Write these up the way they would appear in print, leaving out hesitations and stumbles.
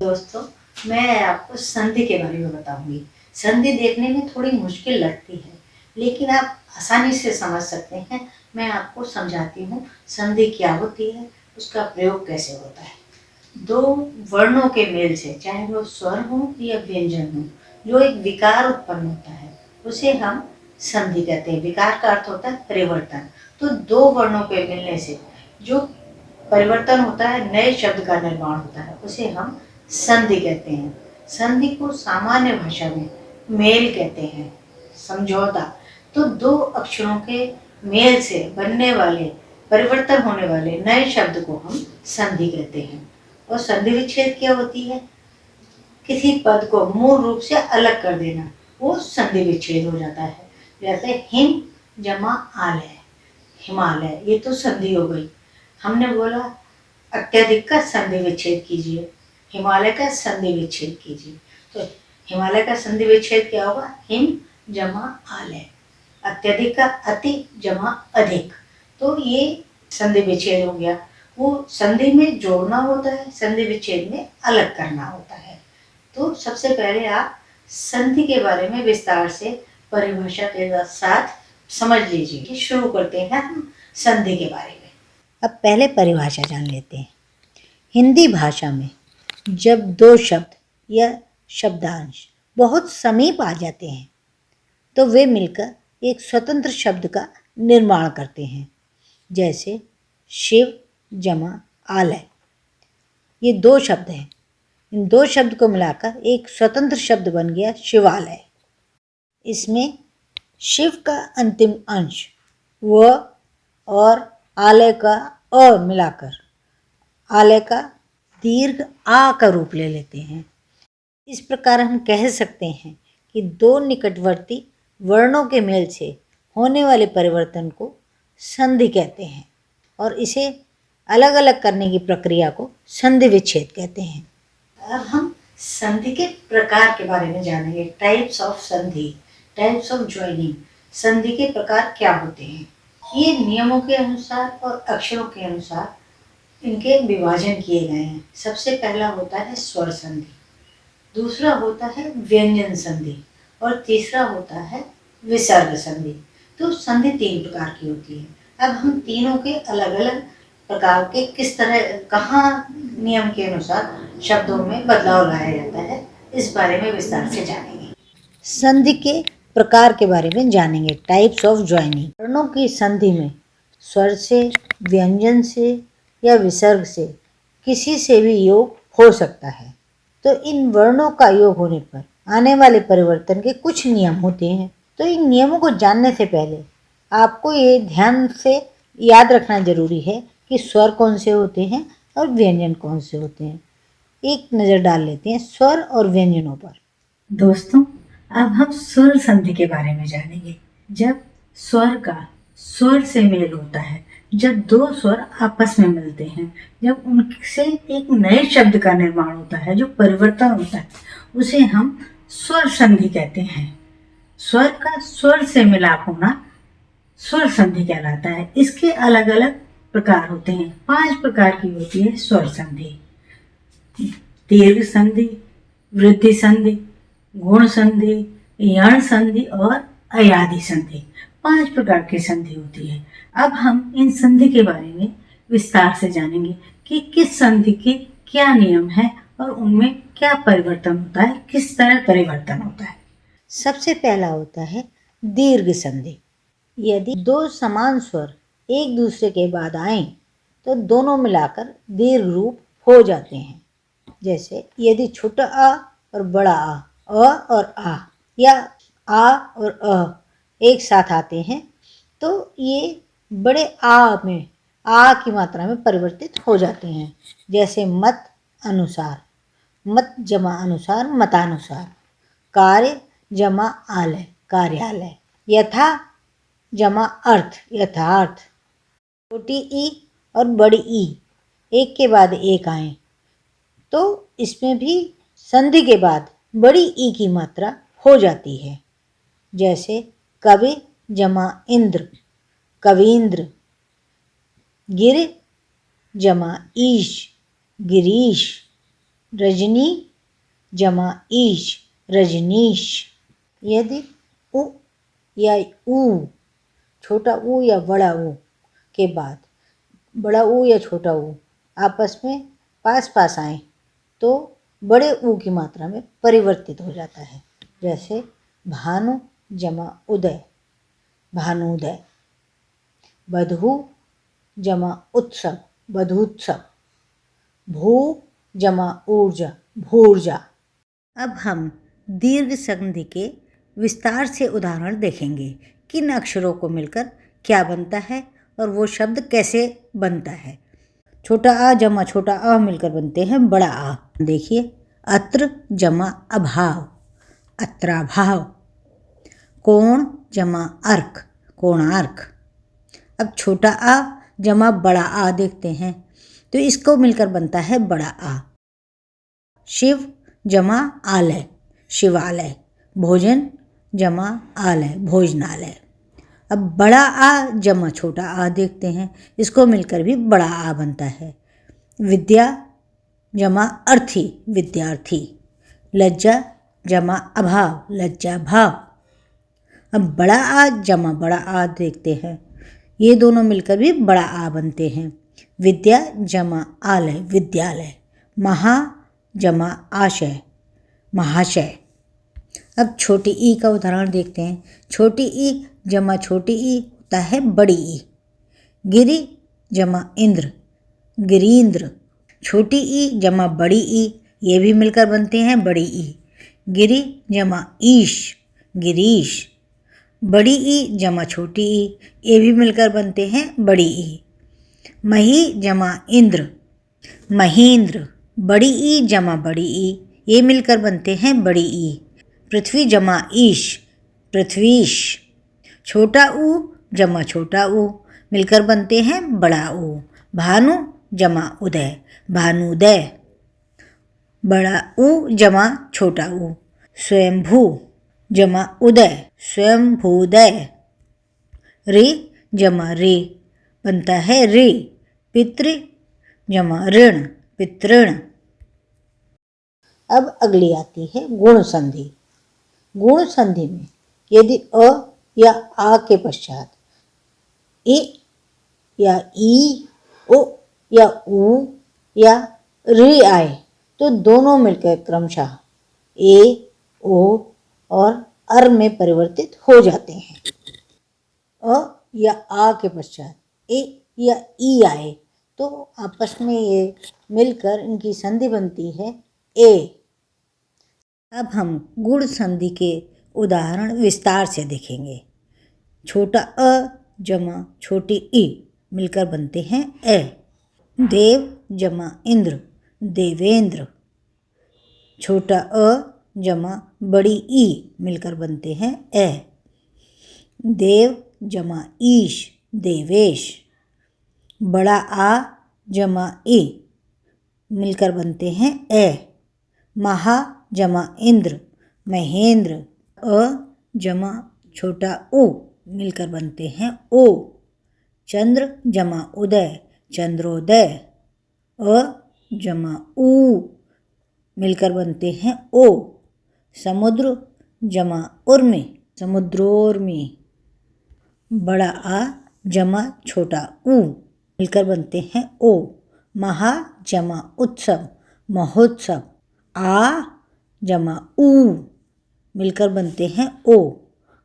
दोस्तों, मैं आपको संधि के बारे में बताऊंगी। संधि देखने में थोड़ी मुश्किल लगती है, लेकिन आप आसानी से समझ सकते हैं। मैं आपको समझाती हूँ संधि क्या होती है, उसका प्रयोग कैसे होता है। दो वर्णों के मेल से, चाहे वो स्वर हो या व्यंजन हो, जो एक विकार उत्पन्न होता है, उसे हम संधि कहते हैं। विकार का अर्थ होता है परिवर्तन। तो दो वर्णों के मिलने से जो परिवर्तन होता है, नए शब्द का निर्माण होता है, उसे हम संधि कहते हैं। संधि को सामान्य भाषा में मेल कहते हैं, समझौता। तो दो अक्षरों के मेल से बनने वाले, परिवर्तन होने वाले नए शब्द को हम संधि कहते हैं। और संधि विच्छेद क्या होती है? किसी पद को मूल रूप से अलग कर देना, वो संधि विच्छेद हो जाता है। जैसे हिम जमा आलय, हिमालय, ये तो संधि हो गई। हमने बोला अत्यधिक का संधि विच्छेद कीजिए, हिमालय का संधि विच्छेद कीजिए। तो हिमालय का संधि विच्छेद क्या होगा? हिम जमा आलय। अत्यधिक का अति जमा अधिक। तो ये संधि विच्छेद हो गया। वो संधि में जोड़ना होता है, संधि विच्छेद में अलग करना होता है। तो सबसे पहले आप संधि के बारे में विस्तार से परिभाषा के साथ समझ लीजिए। शुरू करते हैं हम संधि के बारे में। अब पहले परिभाषा जान लेते हैं। हिंदी भाषा में जब दो शब्द या शब्दांश बहुत समीप आ जाते हैं तो वे मिलकर एक स्वतंत्र शब्द का निर्माण करते हैं। जैसे शिव जमा आलय, ये दो शब्द हैं। इन दो शब्द को मिलाकर एक स्वतंत्र शब्द बन गया शिवालय। इसमें शिव का अंतिम अंश व और आलय का अ मिलाकर आलय का दीर्घ आ का रूप ले लेते हैं। इस प्रकार हम कह सकते हैं कि दो निकटवर्ती वर्णों के मेल से होने वाले परिवर्तन को संधि कहते हैं और इसे अलग अलग करने की प्रक्रिया को संधि विच्छेद कहते हैं। अब हम संधि के प्रकार के बारे में जानेंगे। टाइप्स ऑफ संधि, टाइप्स ऑफ ज्वाइनिंग। संधि के प्रकार क्या होते हैं? ये नियमों के अनुसार और अक्षरों के अनुसार इनके विभाजन किए गए हैं। सबसे पहला होता है स्वर संधि, दूसरा होता है व्यंजन संधि और तीसरा होता है विसर्ग संधि। तो संधि तीन प्रकार की होती है। अब हम तीनों के अलग अलग प्रकार के किस तरह, कहाँ नियम के अनुसार शब्दों में बदलाव लाया जाता है, इस बारे में विस्तार से जानेंगे। संधि के प्रकार के बारे में जानेंगे। Types of joining. वर्णों की संधि में स्वर से, व्यंजन से या विसर्ग से किसी से भी योग हो सकता है। तो इन वर्णों का योग होने पर आने वाले परिवर्तन के कुछ नियम होते हैं। तो इन नियमों को जानने से पहले आपको ये ध्यान से याद रखना जरूरी है कि स्वर कौन से होते हैं और व्यंजन कौन से होते हैं। एक नज़र डाल लेते हैं स्वर और व्यंजनों पर। दोस्तों, अब हम स्वर संधि के बारे में जानेंगे। जब स्वर का स्वर से मेल होता है, जब दो स्वर आपस में मिलते हैं, जब उनसे एक नए शब्द का निर्माण होता है, जो परिवर्तन होता है, उसे हम स्वर संधि कहते हैं। स्वर का स्वर से मिलाप होना स्वर संधि कहलाता है। इसके अलग अलग प्रकार होते हैं। 5 प्रकार की होती है स्वर संधि। दीर्घ संधि, वृद्धि संधि, गुण संधि, यण संधि और अयादि संधि। 5 प्रकार की संधि होती है। अब हम इन संधि के बारे में विस्तार से जानेंगे कि किस संधि के क्या नियम है और उनमें क्या परिवर्तन होता है, किस तरह परिवर्तन होता है। सबसे पहला होता है दीर्घ संधि। यदि दो समान स्वर एक दूसरे के बाद आए तो दोनों मिलाकर दीर्घ रूप हो जाते हैं। जैसे यदि छोटा आ और बड़ा आ और आ, या आ और अ एक साथ आते हैं तो ये बड़े आ में आ की मात्रा में परिवर्तित हो जाते हैं। जैसे मत अनुसार, मत जमा अनुसार, मतानुसार। कार्य जमा आलय, कार्यालय। यथा जमा अर्थ, यथार्थ। छोटी ई और बड़ी ई एक के बाद एक आए तो इसमें भी संधि के बाद बड़ी ई की मात्रा हो जाती है। जैसे कवि जमा इंद्र, कवींद्र। गिर जमा ईश, गिरीश। रजनी जमा ईश रजनीश। यदि उ या ऊ, छोटा ऊ या बड़ा ऊ के बाद बड़ा ऊ या छोटा ऊ आपस में पास पास आए तो बड़े ऊ की मात्रा में परिवर्तित हो जाता है। जैसे भानु जमा उदय भानुदय। बधू जमा उत्सव बधूत्सव। भू जमा ऊर्जा भूर्जा। अब हम दीर्घ संधि के विस्तार से उदाहरण देखेंगे। किन अक्षरों को मिलकर क्या बनता है और वो शब्द कैसे बनता है। छोटा आ जमा छोटा आ मिलकर बनते हैं बड़ा आ। देखिए, अत्र जमा अभाव अत्राभाव। कोण जमा अर्क कोणार्क। अब छोटा आ जमा बड़ा आ देखते हैं तो इसको मिलकर बनता है बड़ा आ। शिव जमा आलय शिवालय। भोजन जमा आलय भोजनालय। अब बड़ा आ जमा छोटा आ देखते हैं, इसको मिलकर भी बड़ा आ बनता है। विद्या जमा अर्थी विद्यार्थी। लज्जा जमा अभाव लज्जा भाव। अब बड़ा आ जमा बड़ा आ देखते हैं, ये दोनों मिलकर भी बड़ा आ बनते हैं। विद्या जमा आलय विद्यालय। महा जमा आशय महाशय। अब छोटी ई का उदाहरण देखते हैं। छोटी ई जमा छोटी ई होता है बड़ी ई। गिरि जमा इंद्र गिरींद्र। छोटी ई जमा बड़ी ई, ये भी मिलकर बनते हैं बड़ी ई। गिरि जमा ईश गिरीश। बड़ी ई जमा छोटी ई, ये भी मिलकर बनते हैं बड़ी ई। मही जमा इंद्र महेंद्र। बड़ी ई जमा बड़ी ई, ये मिलकर बनते हैं बड़ी ई। पृथ्वी जमा ईश पृथ्वीश। छोटा ऊ जमा छोटा ऊ, मिलकर बनते हैं बड़ा ऊ। भानु जमा उदय भानुदय। बड़ा ऊ जमा छोटा ऊ। स्वयंभू जमा उदय स्वयंभूदय। रे जमा रे बनता है रे। पितृ जमा ऋण पितृण। अब अगली आती है गुण संधि। गुण संधि में यदि अ या आ के पश्चात ए या ई ओ या ऊ या री आए तो दोनों मिलकर क्रमशः ए ओ और अर में परिवर्तित हो जाते हैं। अ या आ के पश्चात ए या ई आए तो आपस में ये मिलकर इनकी संधि बनती है ए। अब हम गुण संधि के उदाहरण विस्तार से देखेंगे। छोटा अ जमा छोटी ई मिलकर बनते हैं ए। देव जमा इंद्र देवेंद्र। छोटा अ जमा बड़ी ई मिलकर बनते हैं ए। देव जमा ईश देवेश। बड़ा आ जमा ई मिलकर बनते हैं ए। महा जमा इंद्र महेंद्र। अ जमा छोटा ऊ मिलकर बनते हैं ओ। चंद्र जमा उदय चंद्रोदय। अ जमा ऊ मिलकर बनते हैं ओ। समुद्र जमा उर्मी समुद्रोर्मी। बड़ा आ जमा छोटा ऊ मिलकर बनते हैं ओ। महा जमा उत्सव महोत्सव। आ जमा ऊ मिलकर बनते हैं ओ।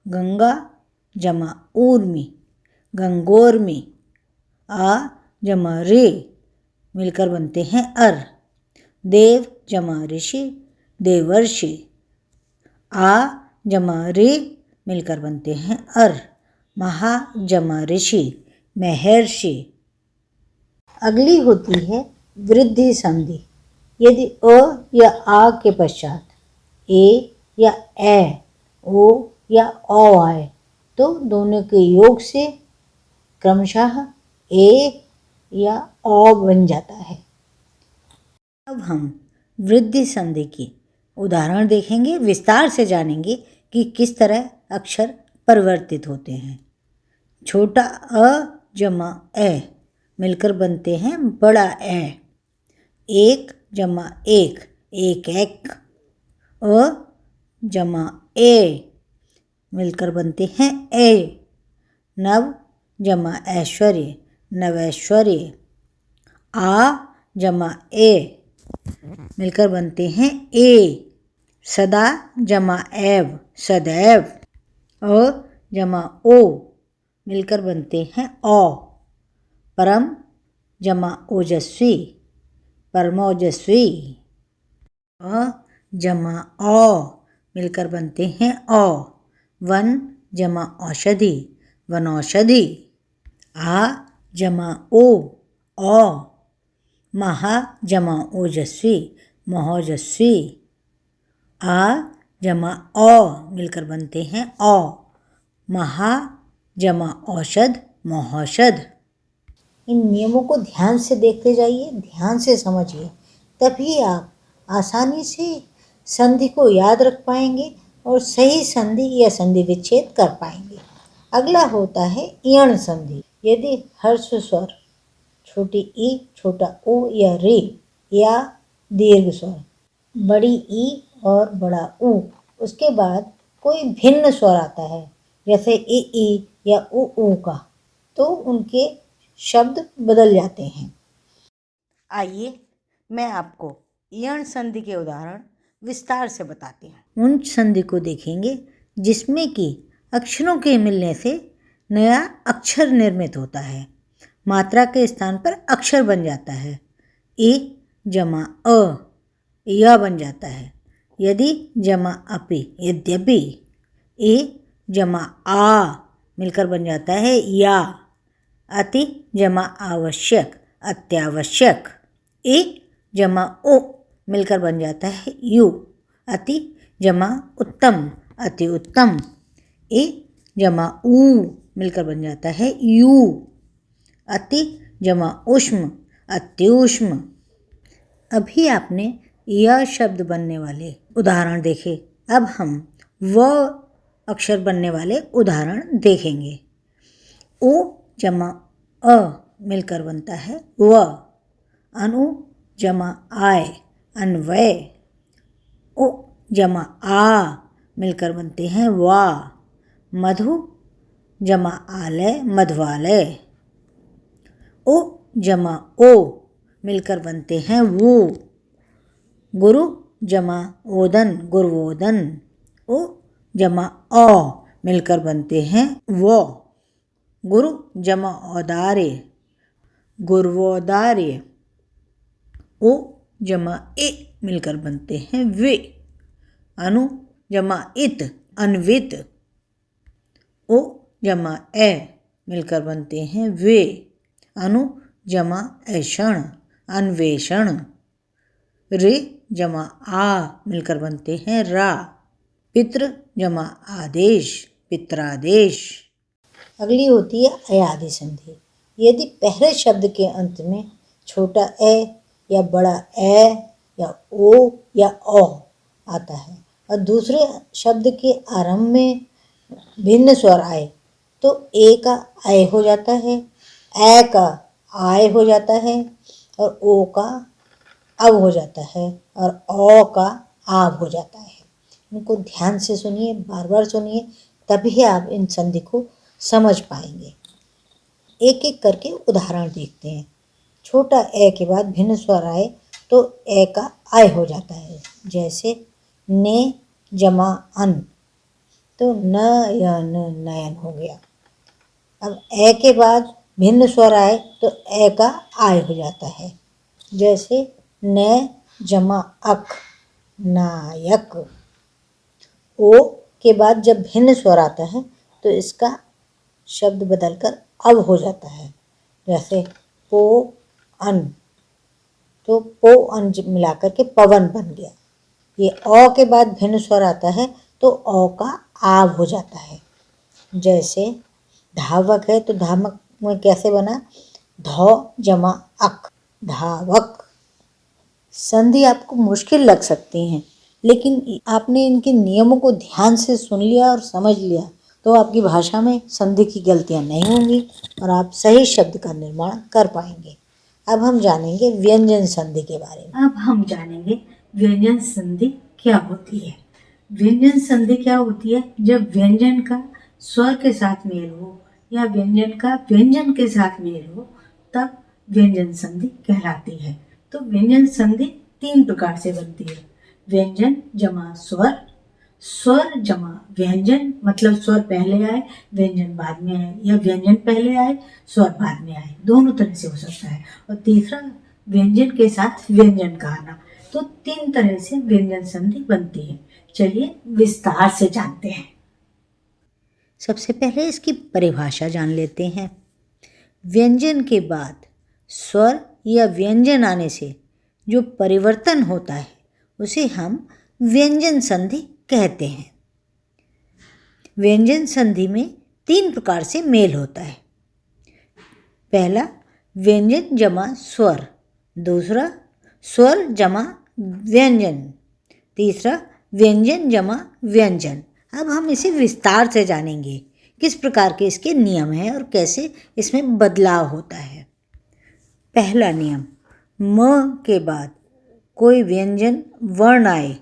गंगा जमा ऊर्मी गंगोर्मी। आ जमा रे मिलकर बनते हैं अर। देव जमा ऋषि देवर्षि। आ जमा रे मिलकर बनते हैं अर। महा जमा ऋषि महर्षि। अगली होती है वृद्धि संधि। यदि अ या आ के पश्चात ए या ए ओ या औ आए तो दोनों के योग से क्रमशः ए या औ बन जाता है। अब हम वृद्धि संधि की उदाहरण देखेंगे, विस्तार से जानेंगे कि किस तरह अक्षर परिवर्तित होते हैं। छोटा अ जमा ए मिलकर बनते हैं बड़ा ए। एक जमा एक एक एक, अ जमा ए मिलकर बनते हैं ए। नव जमा ऐश्वर्य, नवैश्वर्य। आ जमा ए मिलकर बनते हैं ए। सदा जमा एव, सदैव। अ जमा ओ मिलकर बनते हैं औ। परम जमा ओजस्वी, परमोजस्वी। अ जमा औ मिलकर बनते हैं औ। वन जमा औषधि, वनौषधि। आ जमा ओ औ। महा जमा ओजस्वी, महोजस्वी। आ जमा औ मिलकर बनते हैं औ। महा जमा औषध, महौषध। इन नियमों को ध्यान से देखते जाइए, ध्यान से समझिए, तभी आप आसानी से संधि को याद रख पाएंगे और सही संधि या संधि विच्छेद कर पाएंगे। अगला होता है इयण संधि। यदि हर्ष स्वर छोटी ई, छोटा ओ या रे, या दीर्घ स्वर बड़ी ई और बड़ा ऊ, उसके बाद कोई भिन्न स्वर आता है जैसे ई या ऊ का, तो उनके शब्द बदल जाते हैं। आइए मैं आपको इयण संधि के उदाहरण विस्तार से बताती हूँ। उन संधि को देखेंगे जिसमें कि अक्षरों के मिलने से नया अक्षर निर्मित होता है, मात्रा के स्थान पर अक्षर बन जाता है। ए जमा अ, या बन जाता है। यदि जमा अपि, यद्यपि। ए जमा आ मिलकर बन जाता है या। अति जमा आवश्यक, अत्यावश्यक। ए जमा ओ मिलकर बन जाता है यू। अति जमा उत्तम, अति उत्तम। ए जमा ऊ मिलकर बन जाता है यू। अति जमा उष्म, अत्युष्म। अभी आपने यह शब्द बनने वाले उदाहरण देखे, अब हम व अक्षर बनने वाले उदाहरण देखेंगे। ओ जमा अ मिलकर बनता है व। अनु जमा आय, अन्वय। ओ जमा आ मिलकर बनते हैं वा। मधु जमा आलय, मधुवालय। ओ जमा ओ मिलकर बनते हैं वो। गुरु जमा ओदन, गुरुओदन। ओ जमा औ मिलकर बनते हैं वो। गुरु जमा औदार्य, गुरुवोदार्य। ओ जमा ए मिलकर बनते हैं वे। अनु जमा इत, अन्वित। ओ जमा ए मिलकर बनते हैं वे। अनु जमा ऐषण, अन्वेषण। रे जमा आ मिलकर बनते हैं रा। पितृ जमा आदेश, पित्रादेश। अगली होती है अयादि संधि। यदि पहले शब्द के अंत में छोटा ए या बड़ा ए या ओ या औ आता है और दूसरे शब्द के आरंभ में भिन्न स्वर आए तो ए का आय हो जाता है, ए का आय हो जाता है और ओ का अब हो जाता है और औ का आब हो जाता है। इनको ध्यान से सुनिए, बार बार सुनिए, तभी आप इन संधि को समझ पाएंगे। एक एक करके उदाहरण देखते हैं। छोटा ए के बाद भिन्न स्वर आए तो ए का आय हो जाता है, जैसे ने जमा अन, तो न या न नयन हो गया। अब ए के बाद भिन्न स्वर आए तो ए का आय हो जाता है, जैसे न जमा अक, नायक। ओ के बाद जब भिन्न स्वर आता है तो इसका शब्द बदलकर अब हो जाता है, जैसे पो अन, तो पो अन मिलाकर के पवन बन गया। ये औ के बाद भिन्न स्वर आता है तो औ का आव हो जाता है, जैसे धावक है तो धावक में कैसे बना, धौ जमा अक, धावक। संधि आपको मुश्किल लग सकती हैं, लेकिन आपने इनके नियमों को ध्यान से सुन लिया और समझ लिया तो आपकी भाषा में संधि की गलतियां नहीं होंगी और आप सही शब्द का निर्माण कर पाएंगे। अब हम जानेंगे व्यंजन संधि के बारे में। अब हम जानेंगे व्यंजन संधि क्या होती है। व्यंजन संधि क्या होती है? जब व्यंजन का स्वर के साथ मेल हो या व्यंजन का व्यंजन के साथ मेल हो तब व्यंजन संधि कहलाती है। तो व्यंजन संधि 3 प्रकार से बनती है। व्यंजन जमा स्वर, स्वर जमा व्यंजन, मतलब स्वर पहले आए व्यंजन बाद में आए, या व्यंजन पहले आए स्वर बाद में आए, दोनों तरह से हो सकता है। और तीसरा व्यंजन के साथ व्यंजन का आना। तो 3 तरह से व्यंजन संधि बनती है। चलिए विस्तार से जानते हैं। सबसे पहले इसकी परिभाषा जान लेते हैं। व्यंजन के बाद स्वर या व्यंजन आने से जो परिवर्तन होता है उसे हम व्यंजन संधि कहते हैं। व्यंजन संधि में 3 प्रकार से मेल होता है। पहला व्यंजन जमा स्वर, दूसरा स्वर जमा व्यंजन, तीसरा व्यंजन जमा व्यंजन। अब हम इसे विस्तार से जानेंगे किस प्रकार के इसके नियम हैं और कैसे इसमें बदलाव होता है। पहला नियम, म के बाद कोई व्यंजन वर्ण आए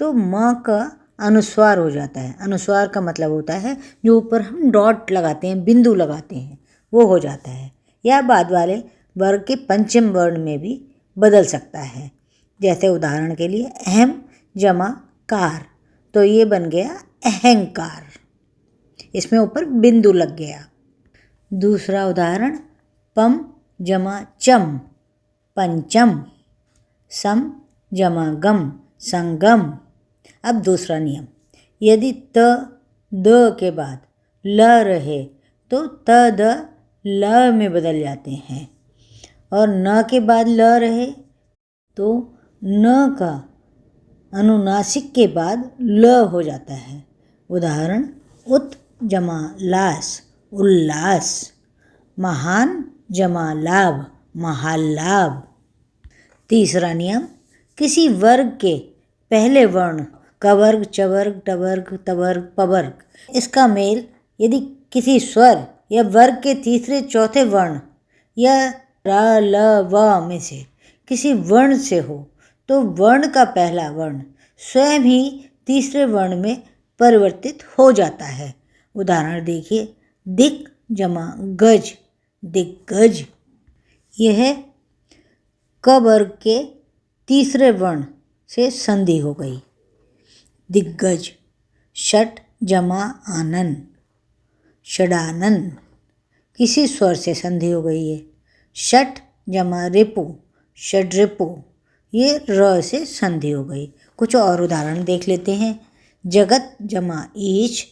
तो म का अनुस्वार हो जाता है। अनुस्वार का मतलब होता है जो ऊपर हम डॉट लगाते हैं, बिंदु लगाते हैं, वो हो जाता है। या बाद वाले वर्ग के पंचम वर्ण में भी बदल सकता है। जैसे उदाहरण के लिए अहम जमा कार, तो ये बन गया अहंकार, इसमें ऊपर बिंदु लग गया। दूसरा उदाहरण पम जमा चम, पंचम, सम जमा गम, संगम। अब दूसरा नियम, यदि त द के बाद ल रहे तो त द ल में बदल जाते हैं, और न के बाद ल रहे तो न का अनुनासिक के बाद ल हो जाता है। उदाहरण उत जमा लास, उल्लास, महान जमा लाभ, महालाभ। तीसरा नियम, किसी वर्ग के पहले वर्ण कवर्ग, चवर्ग, टवर्ग, तवर्ग, पवर्ग, इसका मेल यदि किसी स्वर या वर्ग के तीसरे चौथे वर्ण या र ल व में से किसी वर्ण से हो तो वर्ण का पहला वर्ण स्वयं ही तीसरे वर्ण में परिवर्तित हो जाता है। उदाहरण देखिए, दिक जमा गज, दिग्गज। यह क वर्ग के तीसरे वर्ण से संधि हो गई, दिग्गज। षट जमा आनंद, षडानंद, किसी स्वर से संधि हो गई है। षट जमा रिपु, षड्रिपु, ये र से संधि हो गई। कुछ और उदाहरण देख लेते हैं। जगत जमा ईश,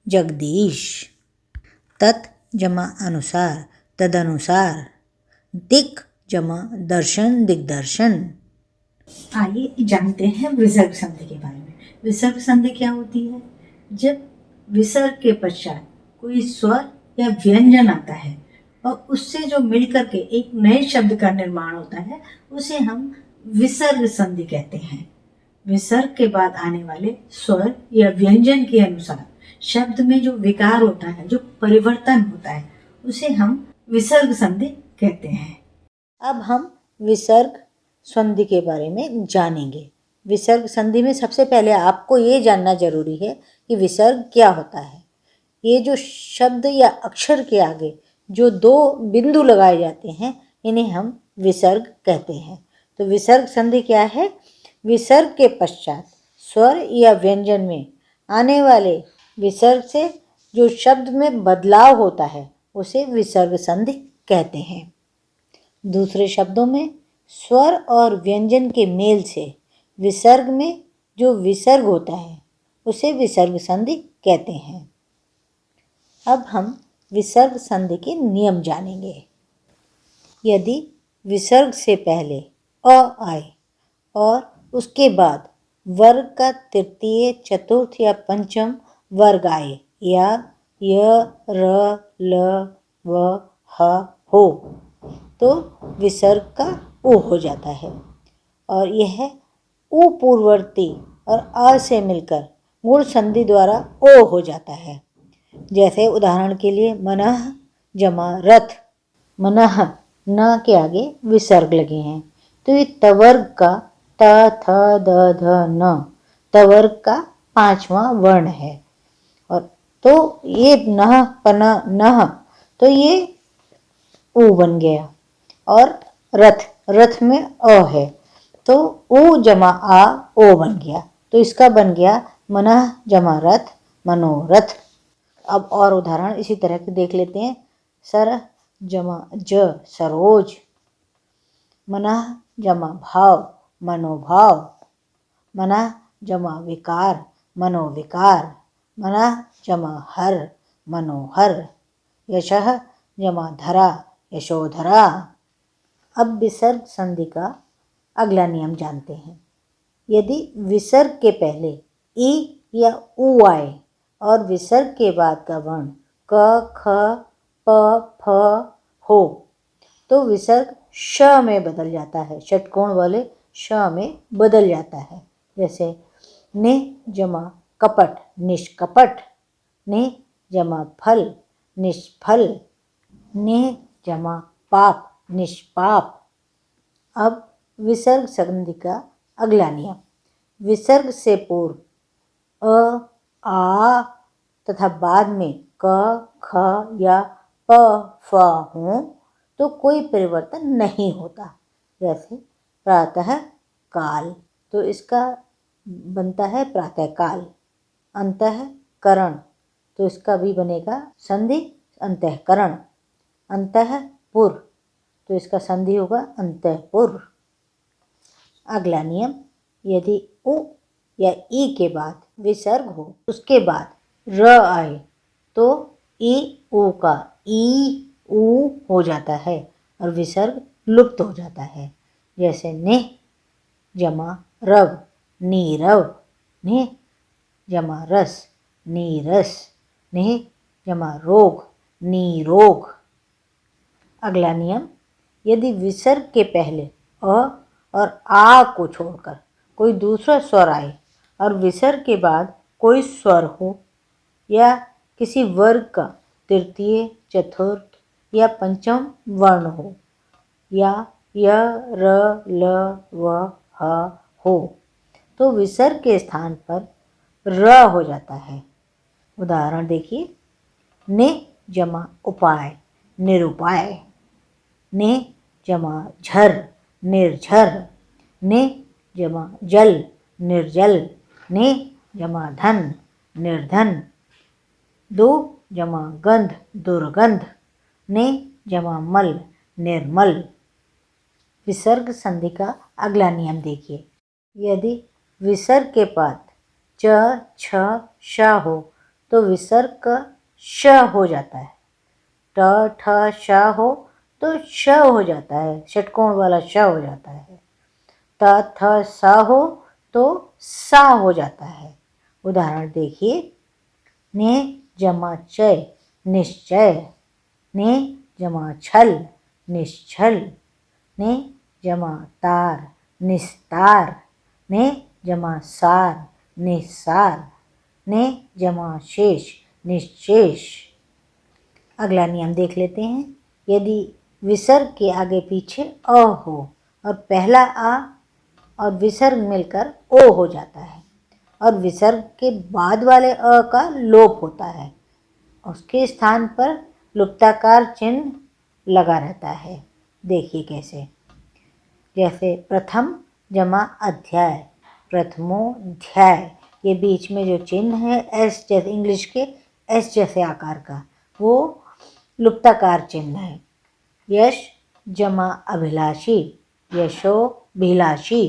जगदीश। तत् जमा अनुसार, तदनुसार। दिक् जमा दर्शन, दिग्दर्शन। आइए जानते हैं विसर्ग संधि के बारे में। विसर्ग संधि क्या होती है? जब विसर्ग के पश्चात कोई स्वर या व्यंजन आता है और उससे जो मिलकर के एक नए शब्द का निर्माण होता है उसे हम विसर्ग संधि कहते हैं। विसर्ग के बाद आने वाले स्वर या व्यंजन के अनुसार शब्द में जो विकार होता है, जो परिवर्तन होता है, उसे हम विसर्ग संधि कहते हैं। अब हम विसर्ग संधि के बारे में जानेंगे। विसर्ग संधि में सबसे पहले आपको ये जानना जरूरी है कि विसर्ग क्या होता है। ये जो शब्द या अक्षर के आगे जो 2 बिंदु लगाए जाते हैं इन्हें हम विसर्ग कहते हैं। तो विसर्ग संधि क्या है? विसर्ग के पश्चात स्वर या व्यंजन में आने वाले विसर्ग से जो शब्द में बदलाव होता है उसे विसर्ग संधि कहते हैं। दूसरे शब्दों में स्वर और व्यंजन के मेल से विसर्ग में जो विसर्ग होता है उसे विसर्ग संधि कहते हैं। अब हम विसर्ग संधि के नियम जानेंगे। यदि विसर्ग से पहले अ आए और उसके बाद वर्ग का तृतीय, चतुर्थ या पंचम वर्ग आए या य, र, ल, व, ह हो तो विसर्ग का ओ हो जाता है, और यह उ पूर्ववर्ती और अ से मिलकर मूल संधि द्वारा ओ हो जाता है। जैसे उदाहरण के लिए मनः जमा रथ, मनः न के आगे विसर्ग लगे हैं तो ये तवर्ग का त थ द ध न त वर्ग का 5वां वर्ण है। और तो ये नह पन नह, तो ये ऊ बन गया। और रथ, रथ में अ है, तो ऊ जमा आ ओ बन गया। तो इसका बन गया मनः जमा रथ मनोरथ। अब और उदाहरण इसी तरह के देख लेते हैं। सर जमा ज सरोज, मनः जमा भाव मनोभाव, मनः जमा विकार मनोविकार, मनः जमा हर मनोहर, यशः जमा धरा यशोधरा। अब विसर्ग संधि का अगला नियम जानते हैं। यदि विसर्ग के पहले ई या ऊ आए और विसर्ग के बाद का वर्ण क ख प फ हो, तो विसर्ग श में बदल जाता है, षटकोण वाले श में बदल जाता है। जैसे नि जमा कपट निष्कपट, नि जमा फल निष्फल, नि जमा पाप निष्पाप। अब विसर्ग संधि का अगला नियम। विसर्ग से पूर्व अ आ तथा बाद में क ख या प फ हो तो कोई परिवर्तन नहीं होता। जैसे प्रातः काल, तो इसका बनता है प्रातः काल। अंतःकरण, तो इसका भी बनेगा संधि अंतःकरण। अंतःपुर, तो इसका संधि होगा अंतःपुर। अगला नियम, यदि उ या ई के बाद विसर्ग हो, उसके बाद र आए तो ई ऊ का ई ऊ हो जाता है और विसर्ग लुप्त हो जाता है। जैसे ने जमा रव नीरव, ने जमा रस नीरस, ने जमा रोग नीरोग। अगला नियम, यदि विसर्ग के पहले अ और आ को छोड़कर कोई दूसरा स्वर आए और विसर्ग के बाद कोई स्वर हो या किसी वर्ग का तृतीय चतुर्थ या पंचम वर्ण हो या य र ल व ह हो, तो विसर्ग के स्थान पर र हो जाता है। उदाहरण देखिए। ने जमा उपाय निरुपाय, ने जमा झर निर्झर, ने जमा जल निर्जल, ने जमा धन निर्धन, दो जमा गंध दुर्गंध, ने जमा मल निर्मल। विसर्ग संधि का अगला नियम देखिए। यदि विसर्ग के बाद च छ श हो तो विसर्ग का श हो जाता है। ट ठ श हो तो श हो जाता है, षटकोण वाला श हो जाता है। त थ स हो तो सा हो जाता है। उदाहरण देखिए। ने जमा चय निश्चय, ने जमा छल निश्छल, ने जमा तार निस्तार, ने जमा सार निस्सार, ने जमा शेष निश्शेष। अगला नियम देख लेते हैं। यदि विसर्ग के आगे पीछे अ हो और पहला आ और विसर्ग मिलकर ओ हो जाता है और विसर्ग के बाद वाले अ का लोप होता है, उसके स्थान पर लुप्ताकार चिन्ह लगा रहता है। देखिए कैसे। जैसे प्रथम जमा अध्याय प्रथमोध्याय, ये बीच में जो चिन्ह है एस जैसे इंग्लिश के एस जैसे आकार का, वो लुप्ताकार चिन्ह है। यश जमा अभिलाषी यशोभिलाषी।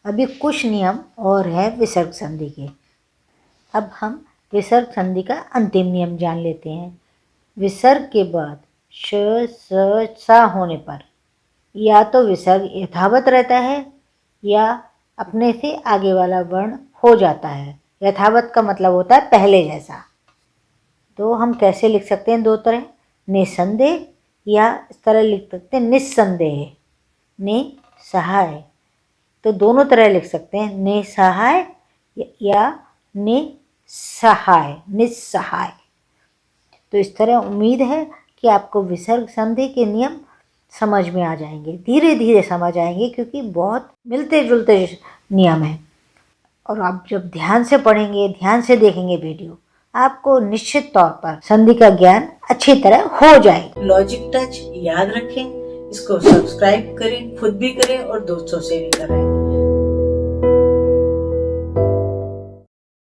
अभी कुछ नियम और है विसर्ग संधि के। अब हम विसर्ग संधि का अंतिम नियम जान लेते हैं। विसर्ग के बाद श स सा होने पर या तो विसर्ग यथावत रहता है या अपने से आगे वाला वर्ण हो जाता है। यथावत का मतलब होता है पहले जैसा। तो हम कैसे लिख सकते हैं? दो तरह, निसंदेह या इस तरह लिख सकते हैं निस्संदेह, ने सहाय। तो दोनों तरह लिख सकते हैं, निसहाय या निसहाय निस्सहाय। तो इस तरह उम्मीद है कि आपको विसर्ग संधि के नियम समझ में आ जाएंगे, धीरे धीरे समझ आएंगे, क्योंकि बहुत मिलते जुलते नियम हैं। और आप जब ध्यान से पढ़ेंगे, ध्यान से देखेंगे वीडियो, आपको निश्चित तौर पर संधि का ज्ञान अच्छी तरह हो जाएगा। लॉजिक टच याद रखें, इसको सब्सक्राइब करें, खुद भी करें और दोस्तों से भी करें।